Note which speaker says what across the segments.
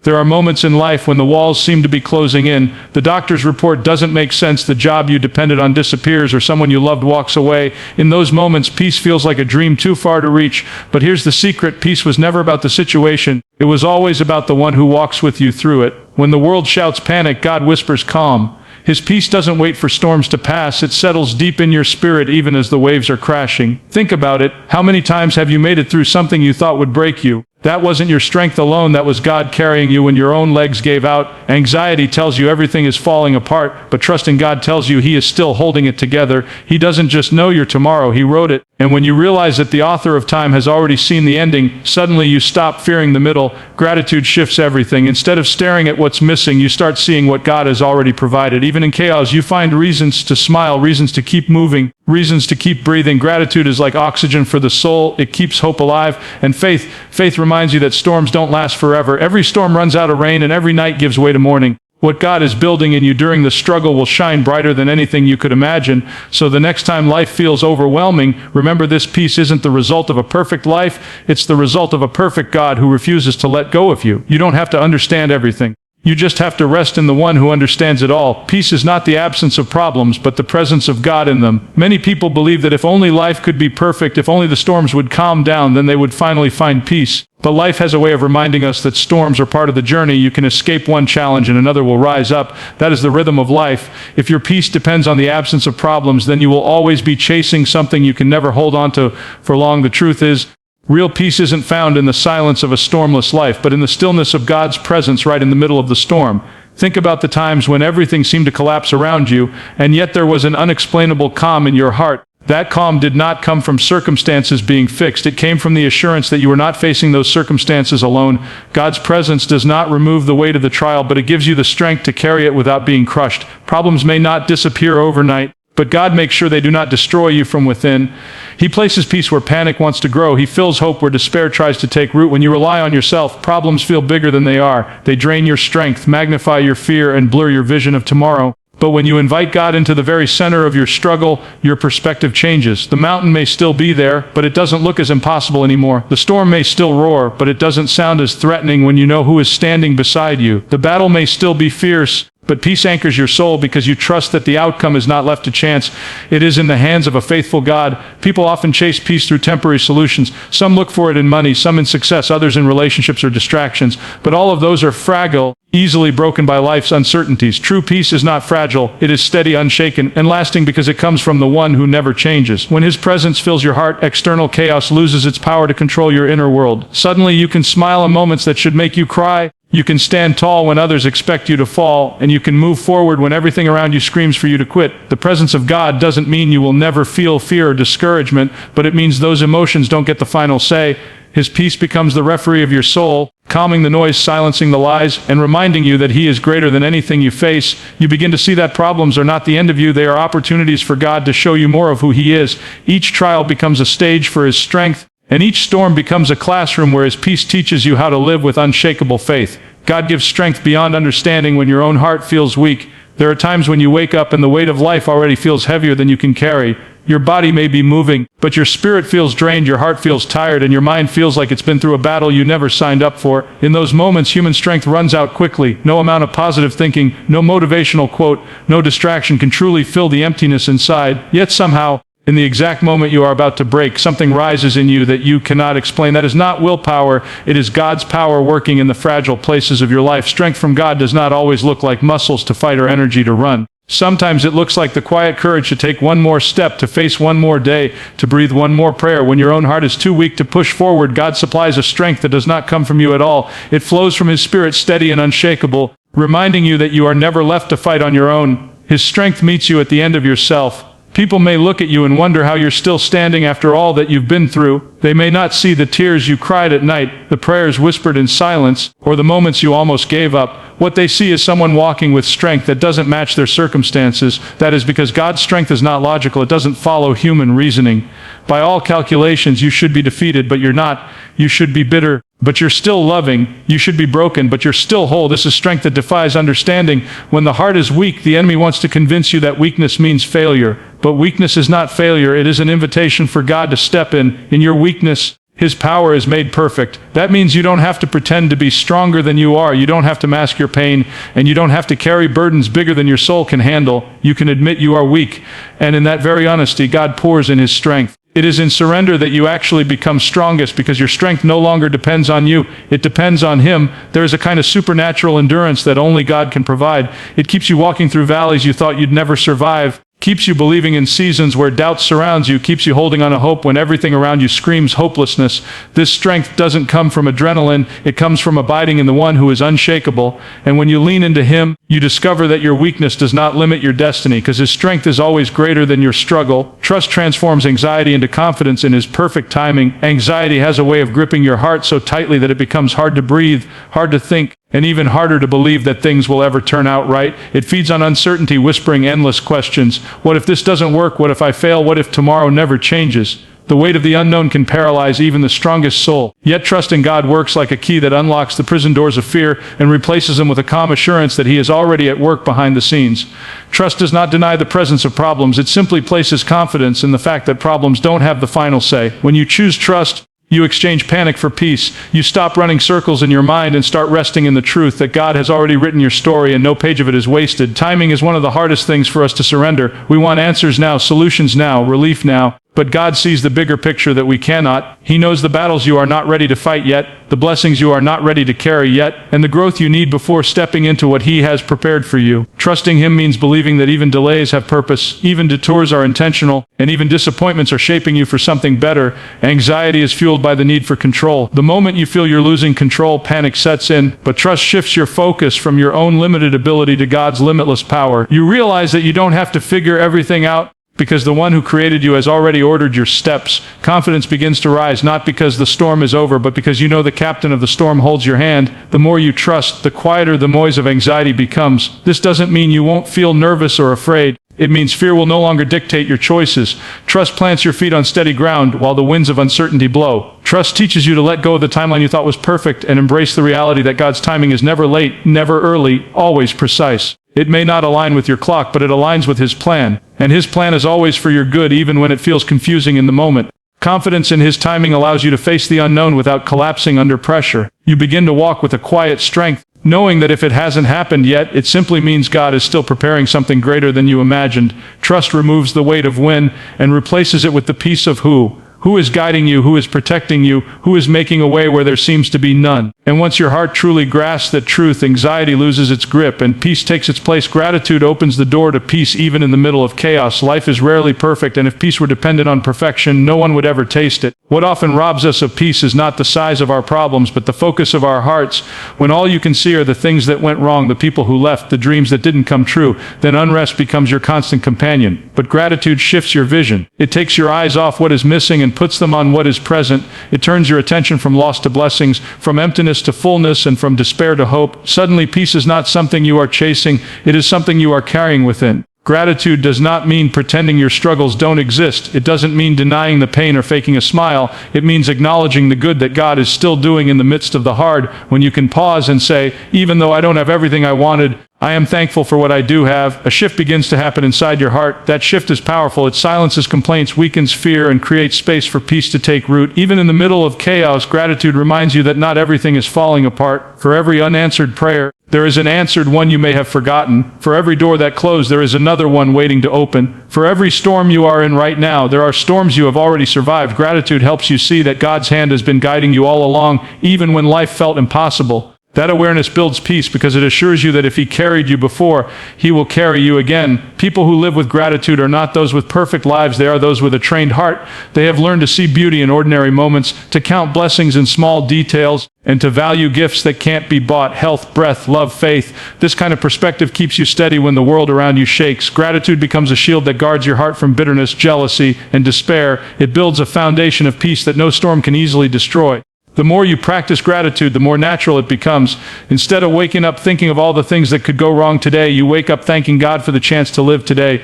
Speaker 1: There are moments in life when the walls seem to be closing in, the doctor's report doesn't make sense, the job you depended on disappears, or someone you loved walks away. In those moments, peace feels like a dream too far to reach. But here's the secret: peace was never about the situation. It was always about the one who walks with you through it. When the world shouts panic, God whispers calm. His peace doesn't wait for storms to pass. It settles deep in your spirit even as the waves are crashing. Think about it. How many times have you made it through something you thought would break you? That wasn't your strength alone, that was God carrying you when your own legs gave out. Anxiety tells you everything is falling apart, but trusting God tells you He is still holding it together. He doesn't just know your tomorrow, He wrote it. And when you realize that the author of time has already seen the ending, suddenly you stop fearing the middle. Gratitude shifts everything. Instead of staring at what's missing, you start seeing what God has already provided. Even in chaos, you find reasons to smile, reasons to keep moving, reasons to keep breathing. Gratitude is like oxygen for the soul. It keeps hope alive. And faith reminds you that storms don't last forever. Every storm runs out of rain, and every night gives way to morning. What God is building in you during the struggle will shine brighter than anything you could imagine. So the next time life feels overwhelming, remember this: peace isn't the result of a perfect life. It's the result of a perfect God who refuses to let go of you. You don't have to understand everything. You just have to rest in the one who understands it all. Peace is not the absence of problems, but the presence of God in them. Many people believe that if only life could be perfect, if only the storms would calm down, then they would finally find peace. But life has a way of reminding us that storms are part of the journey. You can escape one challenge and another will rise up. That is the rhythm of life. If your peace depends on the absence of problems, then you will always be chasing something you can never hold on to for long. The truth is, real peace isn't found in the silence of a stormless life, but in the stillness of God's presence right in the middle of the storm. Think about the times when everything seemed to collapse around you, and yet there was an unexplainable calm in your heart. That calm did not come from circumstances being fixed. It came from the assurance that you were not facing those circumstances alone. God's presence does not remove the weight of the trial, but it gives you the strength to carry it without being crushed. Problems may not disappear overnight, but God makes sure they do not destroy you from within. He places peace where panic wants to grow. He fills hope where despair tries to take root. When you rely on yourself, problems feel bigger than they are. They drain your strength, magnify your fear, and blur your vision of tomorrow. But when you invite God into the very center of your struggle, your perspective changes. The mountain may still be there, but it doesn't look as impossible anymore. The storm may still roar, but it doesn't sound as threatening when you know who is standing beside you. The battle may still be fierce, but peace anchors your soul because you trust that the outcome is not left to chance. It is in the hands of a faithful God. People often chase peace through temporary solutions. Some look for it in money, some in success, others in relationships or distractions. But all of those are fragile, easily broken by life's uncertainties. True peace is not fragile. It is steady, unshaken, and lasting because it comes from the one who never changes. When His presence fills your heart, external chaos loses its power to control your inner world. Suddenly you can smile in moments that should make you cry. You can stand tall when others expect you to fall, and you can move forward when everything around you screams for you to quit. The presence of God doesn't mean you will never feel fear or discouragement, but it means those emotions don't get the final say. His peace becomes the referee of your soul, calming the noise, silencing the lies, and reminding you that He is greater than anything you face. You begin to see that problems are not the end of you. They are opportunities for God to show you more of who He is. Each trial becomes a stage for His strength, and each storm becomes a classroom where His peace teaches you how to live with unshakable faith. God gives strength beyond understanding when your own heart feels weak. There are times when you wake up and the weight of life already feels heavier than you can carry. Your body may be moving, but your spirit feels drained, your heart feels tired, and your mind feels like it's been through a battle you never signed up for. In those moments, human strength runs out quickly. No amount of positive thinking, no motivational quote, no distraction can truly fill the emptiness inside. Yet somehow, in the exact moment you are about to break, something rises in you that you cannot explain. That is not willpower. It is God's power working in the fragile places of your life. Strength from God does not always look like muscles to fight or energy to run. Sometimes it looks like the quiet courage to take one more step, to face one more day, to breathe one more prayer. When your own heart is too weak to push forward, God supplies a strength that does not come from you at all. It flows from His Spirit, steady and unshakable, reminding you that you are never left to fight on your own. His strength meets you at the end of yourself. People may look at you and wonder how you're still standing after all that you've been through. They may not see the tears you cried at night, the prayers whispered in silence, or the moments you almost gave up. What they see is someone walking with strength that doesn't match their circumstances. That is because God's strength is not logical. It doesn't follow human reasoning. By all calculations, you should be defeated, but you're not. You should be bitter, but you're still loving. You should be broken, but you're still whole. This is strength that defies understanding. When the heart is weak, the enemy wants to convince you that weakness means failure. But weakness is not failure. It is an invitation for God to step in. In your weakness, His power is made perfect. That means you don't have to pretend to be stronger than you are. You don't have to mask your pain, and you don't have to carry burdens bigger than your soul can handle. You can admit you are weak, and in that very honesty, God pours in His strength. It is in surrender that you actually become strongest, because your strength no longer depends on you. It depends on Him. There is a kind of supernatural endurance that only God can provide. It keeps you walking through valleys you thought you'd never survive. Keeps you believing in seasons where doubt surrounds you, keeps you holding on to hope when everything around you screams hopelessness. This strength doesn't come from adrenaline, it comes from abiding in the one who is unshakable. And when you lean into Him, you discover that your weakness does not limit your destiny, because His strength is always greater than your struggle. Trust transforms anxiety into confidence in His perfect timing. Anxiety has a way of gripping your heart so tightly that it becomes hard to breathe, hard to think, and even harder to believe that things will ever turn out right. It feeds on uncertainty, whispering endless questions. What if this doesn't work? What if I fail? What if tomorrow never changes? The weight of the unknown can paralyze even the strongest soul. Yet trust in God works like a key that unlocks the prison doors of fear and replaces them with a calm assurance that He is already at work behind the scenes. Trust does not deny the presence of problems. It simply places confidence in the fact that problems don't have the final say. When you choose trust, you exchange panic for peace. You stop running circles in your mind and start resting in the truth that God has already written your story and no page of it is wasted. Timing is one of the hardest things for us to surrender. We want answers now, solutions now, relief now. But God sees the bigger picture that we cannot. He knows the battles you are not ready to fight yet, the blessings you are not ready to carry yet, and the growth you need before stepping into what He has prepared for you. Trusting Him means believing that even delays have purpose, even detours are intentional, and even disappointments are shaping you for something better. Anxiety is fueled by the need for control. The moment you feel you're losing control, panic sets in, but trust shifts your focus from your own limited ability to God's limitless power. You realize that you don't have to figure everything out, because the one who created you has already ordered your steps. Confidence begins to rise, not because the storm is over, but because you know the captain of the storm holds your hand. The more you trust, the quieter the noise of anxiety becomes. This doesn't mean you won't feel nervous or afraid. It means fear will no longer dictate your choices. Trust plants your feet on steady ground while the winds of uncertainty blow. Trust teaches you to let go of the timeline you thought was perfect and embrace the reality that God's timing is never late, never early, always precise. It may not align with your clock, but it aligns with His plan. And His plan is always for your good, even when it feels confusing in the moment. Confidence in His timing allows you to face the unknown without collapsing under pressure. You begin to walk with a quiet strength, knowing that if it hasn't happened yet, it simply means God is still preparing something greater than you imagined. Trust removes the weight of when and replaces it with the peace of who. Who is guiding you? Who is protecting you? Who is making a way where there seems to be none? And once your heart truly grasps that truth, anxiety loses its grip and peace takes its place. Gratitude opens the door to peace even in the middle of chaos. Life is rarely perfect, and if peace were dependent on perfection, no one would ever taste it. What often robs us of peace is not the size of our problems, but the focus of our hearts. When all you can see are the things that went wrong, the people who left, the dreams that didn't come true, then unrest becomes your constant companion. But gratitude shifts your vision. It takes your eyes off what is missing and puts them on what is present. It turns your attention from loss to blessings, from emptiness to fullness, and from despair to hope. Suddenly, peace is not something you are chasing, it is something you are carrying within. Gratitude does not mean pretending your struggles don't exist. It doesn't mean denying the pain or faking a smile. It means acknowledging the good that God is still doing in the midst of the hard. When you can pause and say, even though I don't have everything I wanted, I am thankful for what I do have. A shift begins to happen inside your heart. That shift is powerful. It silences complaints, weakens fear, and creates space for peace to take root. Even in the middle of chaos, gratitude reminds you that not everything is falling apart. For every unanswered prayer, there is an answered one you may have forgotten. For every door that closed, there is another one waiting to open. For every storm you are in right now, there are storms you have already survived. Gratitude helps you see that God's hand has been guiding you all along, even when life felt impossible. That awareness builds peace because it assures you that if He carried you before, He will carry you again. People who live with gratitude are not those with perfect lives, they are those with a trained heart. They have learned to see beauty in ordinary moments, to count blessings in small details, and to value gifts that can't be bought: health, breath, love, faith. This kind of perspective keeps you steady when the world around you shakes. Gratitude becomes a shield that guards your heart from bitterness, jealousy, and despair. It builds a foundation of peace that no storm can easily destroy. The more you practice gratitude, the more natural it becomes. Instead of waking up thinking of all the things that could go wrong today, you wake up thanking God for the chance to live today.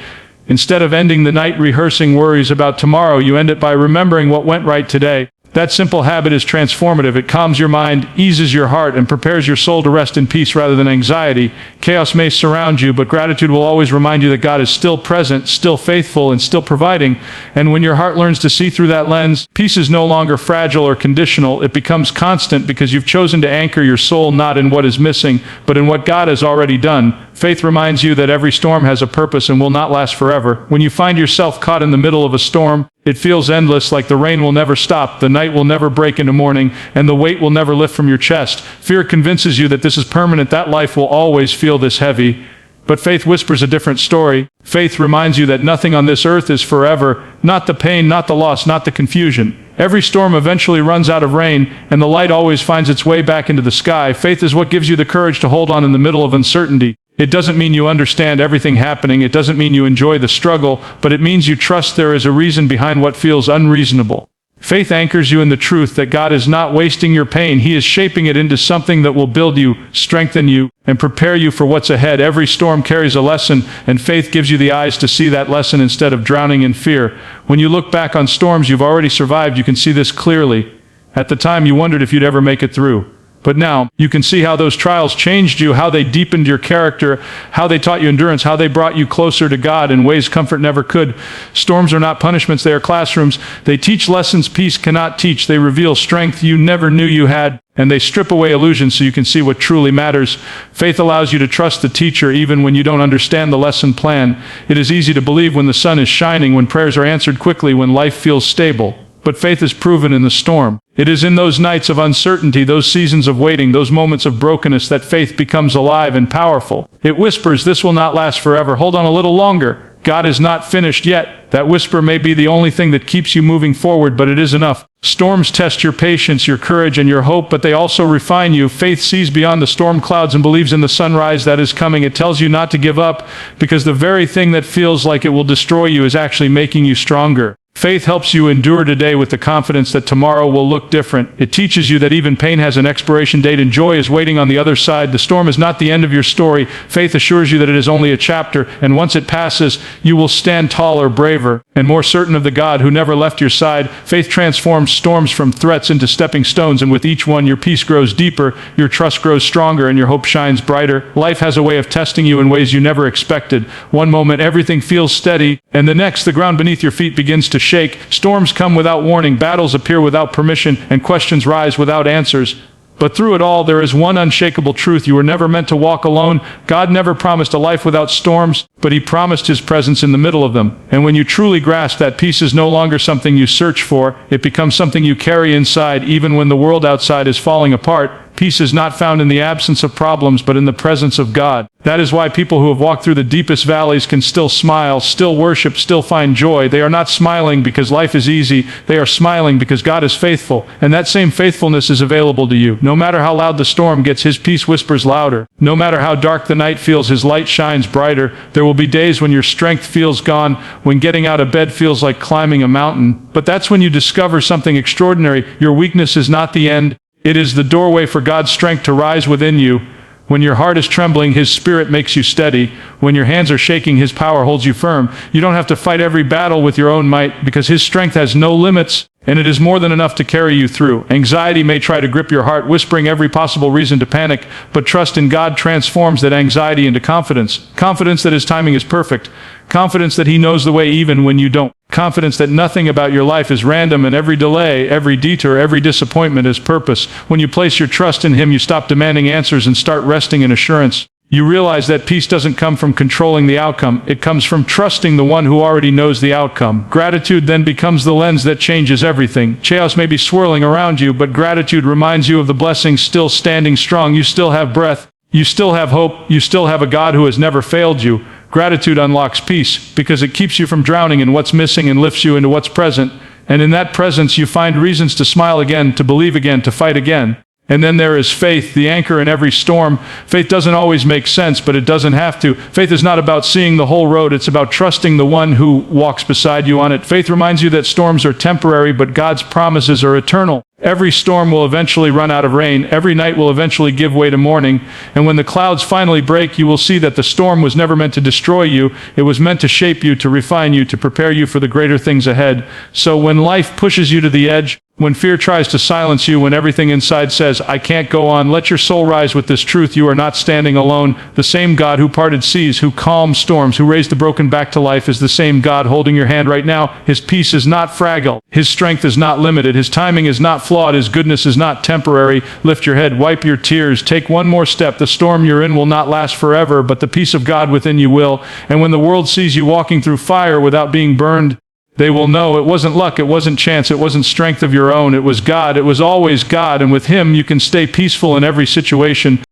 Speaker 1: Instead of ending the night rehearsing worries about tomorrow, you end it by remembering what went right today. That simple habit is transformative. It calms your mind, eases your heart, and prepares your soul to rest in peace rather than anxiety. Chaos may surround you, but gratitude will always remind you that God is still present, still faithful, and still providing. And when your heart learns to see through that lens, peace is no longer fragile or conditional. It becomes constant because you've chosen to anchor your soul not in what is missing, but in what God has already done. Faith reminds you that every storm has a purpose and will not last forever. When you find yourself caught in the middle of a storm, it feels endless, like the rain will never stop, the night will never break into morning, and the weight will never lift from your chest. Fear convinces you that this is permanent, that life will always feel this heavy. But faith whispers a different story. Faith reminds you that nothing on this earth is forever, not the pain, not the loss, not the confusion. Every storm eventually runs out of rain, and the light always finds its way back into the sky. Faith is what gives you the courage to hold on in the middle of uncertainty. It doesn't mean you understand everything happening. It doesn't mean you enjoy the struggle, but it means you trust there is a reason behind what feels unreasonable. Faith anchors you in the truth that God is not wasting your pain. He is shaping it into something that will build you, strengthen you, and prepare you for what's ahead. Every storm carries a lesson, and faith gives you the eyes to see that lesson instead of drowning in fear. When you look back on storms you've already survived, you can see this clearly. At the time, you wondered if you'd ever make it through. But now, you can see how those trials changed you, how they deepened your character, how they taught you endurance, how they brought you closer to God in ways comfort never could. Storms are not punishments, they are classrooms. They teach lessons peace cannot teach. They reveal strength you never knew you had, and they strip away illusions so you can see what truly matters. Faith allows you to trust the teacher even when you don't understand the lesson plan. It is easy to believe when the sun is shining, when prayers are answered quickly, when life feels stable. But faith is proven in the storm. It is in those nights of uncertainty, those seasons of waiting, those moments of brokenness that faith becomes alive and powerful. It whispers, this will not last forever. Hold on a little longer. God is not finished yet. That whisper may be the only thing that keeps you moving forward, but it is enough. Storms test your patience, your courage, and your hope, but they also refine you. Faith sees beyond the storm clouds and believes in the sunrise that is coming. It tells you not to give up, because the very thing that feels like it will destroy you is actually making you stronger. Faith helps you endure today with the confidence that tomorrow will look different. It teaches you that even pain has an expiration date and joy is waiting on the other side. The storm is not the end of your story. Faith assures you that it is only a chapter, and once it passes, you will stand taller, braver, and more certain of the God who never left your side. Faith transforms storms from threats into stepping stones, and with each one, your peace grows deeper, your trust grows stronger, and your hope shines brighter. Life has a way of testing you in ways you never expected. One moment, everything feels steady, and the next, the ground beneath your feet begins to shake. Storms come without warning, battles appear without permission, and questions rise without answers. But through it all, there is one unshakable truth. You were never meant to walk alone. God never promised a life without storms, but He promised His presence in the middle of them. And when you truly grasp that peace is no longer something you search for, it becomes something you carry inside, even when the world outside is falling apart. Peace is not found in the absence of problems, but in the presence of God. That is why people who have walked through the deepest valleys can still smile, still worship, still find joy. They are not smiling because life is easy. They are smiling because God is faithful, and that same faithfulness is available to you. No matter how loud the storm gets, His peace whispers louder. No matter how dark the night feels, His light shines brighter. There will be days when your strength feels gone, when getting out of bed feels like climbing a mountain. But that's when you discover something extraordinary. Your weakness is not the end. It is the doorway for God's strength to rise within you. When your heart is trembling, His Spirit makes you steady. When your hands are shaking, His power holds you firm. You don't have to fight every battle with your own might, because His strength has no limits, and it is more than enough to carry you through. Anxiety may try to grip your heart, whispering every possible reason to panic, but trust in God transforms that anxiety into confidence. Confidence that His timing is perfect. Confidence that He knows the way even when you don't. Confidence that nothing about your life is random, and every delay, every detour, every disappointment has purpose. When you place your trust in Him, you stop demanding answers and start resting in assurance. You realize that peace doesn't come from controlling the outcome. It comes from trusting the one who already knows the outcome. Gratitude then becomes the lens that changes everything. Chaos may be swirling around you, but gratitude reminds you of the blessings still standing strong. You still have breath. You still have hope. You still have a God who has never failed you. Gratitude unlocks peace because it keeps you from drowning in what's missing and lifts you into what's present. And in that presence, you find reasons to smile again, to believe again, to fight again. And then there is faith, the anchor in every storm. Faith doesn't always make sense, but it doesn't have to. Faith is not about seeing the whole road. It's about trusting the one who walks beside you on it. Faith reminds you that storms are temporary, but God's promises are eternal. Every storm will eventually run out of rain. Every night will eventually give way to morning. And when the clouds finally break, you will see that the storm was never meant to destroy you. It was meant to shape you, to refine you, to prepare you for the greater things ahead. So when life pushes you to the edge, When fear tries to silence you, when everything inside says, I can't go on, let your soul rise with this truth. You are not standing alone. The same God who parted seas, who calmed storms, who raised the broken back to life is the same God holding your hand right now. His peace is not fragile. His strength is not limited. His timing is not flawed. His goodness is not temporary. Lift your head, wipe your tears, take one more step. The storm you're in will not last forever, but the peace of God within you will. And when the world sees you walking through fire without being burned, they will know it wasn't luck, it wasn't chance, it wasn't strength of your own, it was God, it was always God, and with Him you can stay peaceful in every situation.